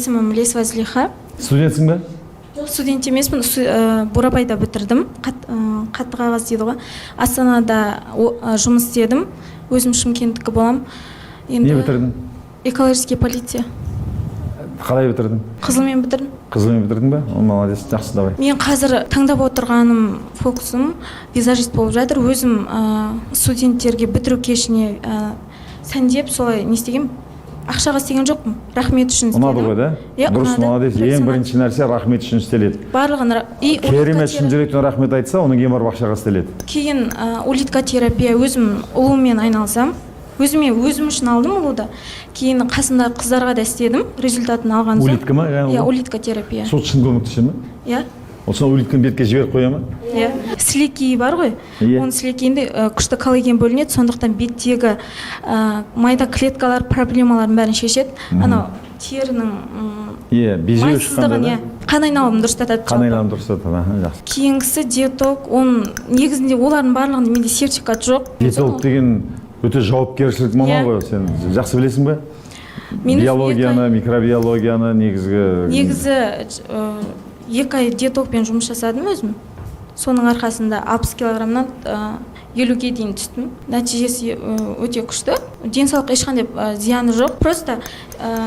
есімім Лесова Злиха. Студентсің бе? Студент емеспін, Бурабайда бітірдім. Қатты қағаз дейді ғой. Астанада жұмыс істедім. Өзім Шымкенттікі болам. Не бітірдің? Экологический полиция. Қалай бітірдің? Қызылмен бітірдім. Қызылмен бітірдің бе? Молодец, жақсы, давай. Мен қазір таңдап отырғаным фокусым визажист болып жатыр. Өзім студенттерге бітіру кешіне сәндеп солай не істегем. Ақшаға істеген жоқпын. Рахмет үшін істедім. Ұнады ғой, да? Дұрыс, молодец. Ең бірінші нәрсе рахмет үшін істеледі. Барлығын керемет шын жүректен рахмет айтса, оның кейін барып ақшаға істеледі. Кейін улитка терапия, өзім ұлумен айналсам. Өзім үшін алдым ұлуды. Кейін қасында қыздарға да істедім. Результатын алған соң. Улитка ма? Иә, улитка терапия. Сол шын көмектесе ме? Иә. Ол сон улитканы бетке жіберіп қоя ма? Иә. Сілекей бар ғой. Оның сілекейінде күшті коллаген бөлінеді, сондықтан беттегі майда клеткалар проблемаларын бәрін шешеді. Анау терінің майсыздығын, қан айналымын дұрыстатады. Қан айналымын дұрыстатады, жақсы. Кейінгісі диетолог, оның негізінде олардың барлығында менде сертификат жоқ. Диетолог деген өте жауапкершілік маман ғой, сен жақсы білесің бе? Биологияны, микробиологияны, негізі 2 ай диетологпен жұмыс жасадым өзім. Соның арқасында 60 килограммнан 50-ге дейін түстім. Нәтижесі өте күшті. Денсаулыққа ешқандай зияны жоқ. Просто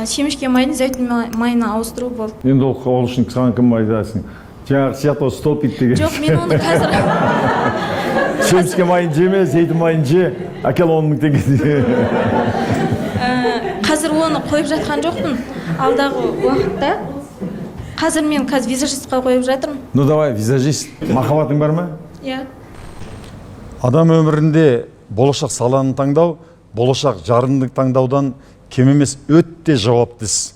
семішке майын зәйтүн майына ауыстыру болды. Енді ол үшін саған кім айтасың? Жаңағы сияқты столп ит деген. Жоқ, мен оны қазір семішке майын жеме, зәйтүн майын же, әкел 10 мың теңге. Қазір оны қойып жатқан жоқпын. Алдағы уақытта қазір мен визажистқа қойып жатырмын. Ну давай, визажист. Махаббатың бар ма? Иә. Адам өмірінде болашақ саланы таңдау, болашақ жарыңды таңдаудан кем емес өте жауапты іс.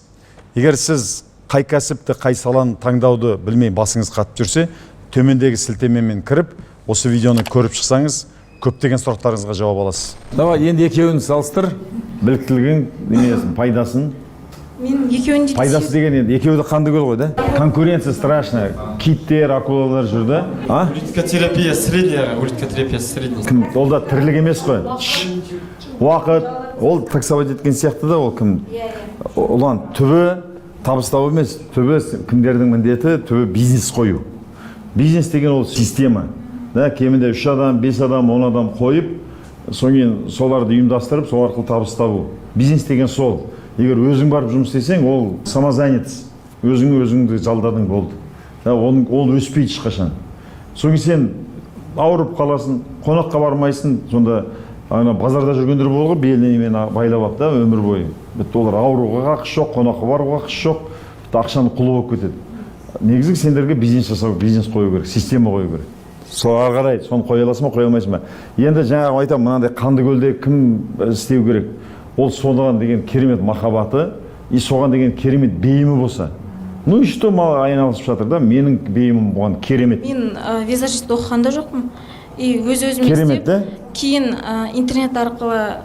Егер сіз қай кәсіпті, қай саланы таңдауды білмей басыңыз қатып жүрсе, төмендегі сілтемемен кіріп, осы видеоны көріп шықсаңыз, көптеген сұрақтарыңызға жауап аласыз. Давай, енді екеуін салыстыр. Біліктілігін, пайдасын. Мен екеуінде пайдасы деген енді екеуі қанды көл ғой, да? Конкуренция страшная. Киттер, акулалар жүрді. Улиткотерапия средняя, улиткотерапия средняя. Ол да тірлік емес қой. Уақыт, ол таксовать еткен сияқты да, ол кім? Олан түбі табыстау емес, түбі кімдердің міндеті, түбі бизнес қою. Бизнес деген ол система. Кемінде 3 адам, 5 адам, 10 адам қойып, соң соларды ұйымдастырып, сол арқылы табыстау. Бизнес деген сол. Егер өзің барып жұмыс істесең, ол самозанятость. Өзіңді жалдадың болды. Ол өспейді ешқашан. Соң сен ауырып қаласың, қонаққа бармайсың, сонда базарда жүргендер болғы, белінен байлап алып та өмір бойы. Олар ауыруға ақысы жоқ, қонаққа баруға ақысы жоқ, ақшаны құлы болып кетеді. Негізі сендерге бизнес жасау, бизнес қою керек, система қою керек. Соған қарай, соны қоя аласың ба, қоя алмайсың ба? Енді жаңағы айтам, мынандай қанды көлде кім істеу керек? Ол соған деген керемет махаббаты, соған деген керемет бейімі болса. Ну и что мало айналысып жатыр да, менің бейімім бұған керемет. Мен визажист оқығанда жоқпын. Өз-өзім керемет, да? Кейін интернет арқылы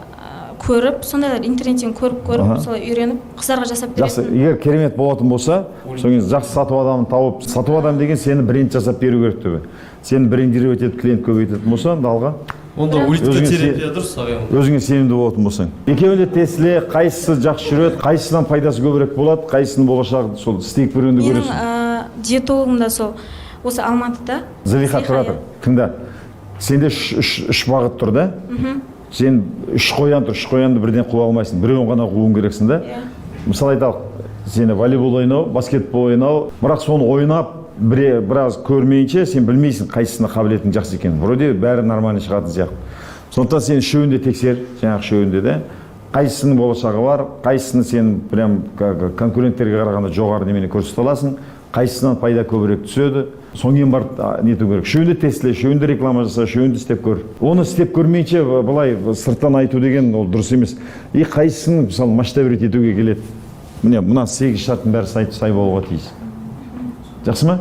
көріп, сондайлар интернеттен көріп, солай үйреніп, қыздарға жасап беретін. Жақсы, егер керемет болатын болса, соң жақсы сату адамын тауып, сату адам деген сені бренд жасап беру керек түбі. Сені брендировать етіп, клиент көбейтетін болса, алға. Онда улиткотерапия дұрыс. Өзіңе сенімді болатын болсаң. Екеуінде тестіле, қайсысы жақсы жүреді, қайсысынан пайдасы көбірек болады, қайсысының болашағы сол істейік көргенде көресің. Менің диетологым да сол, осы Алматыда. Злиха тұра тұр, тыңда. Сенде 3 бағыт тұр да? Сен 3 қоян тұр, 3 қоянды бірден қуа алмайсың, біреуін ғана қуын керексің да? Мысалы айталық, сені волейбол ойнау, баскетбол ойнау, бірақ соны ойнап, біраз көрмейінше сен білмейсің қайсысына қабілетің жақсы екен. Вроде бәрі нормально шығатын сияқты. Сондықтан сен үшеуінде тексер, жаңағы үшеуінде де. Қайсысының болашағы бар, қайсысыны сен прям конкуренттерге қарағанда жоғары немене көрсете аласың, қайсысынан пайда көбірек түседі. Соң кейін барып нету керек. Үшеуінде тестіле, үшеуінде реклама жаса, үшеуінде істеп көр. Оны істеп көрмейінше былай сырттан айту деген ол дұрыс емес. Қайсысын мысалы масштабировать етуге келеді. Мына 8 шарттың бәрі сай болуға тиіс. Жақсы ма?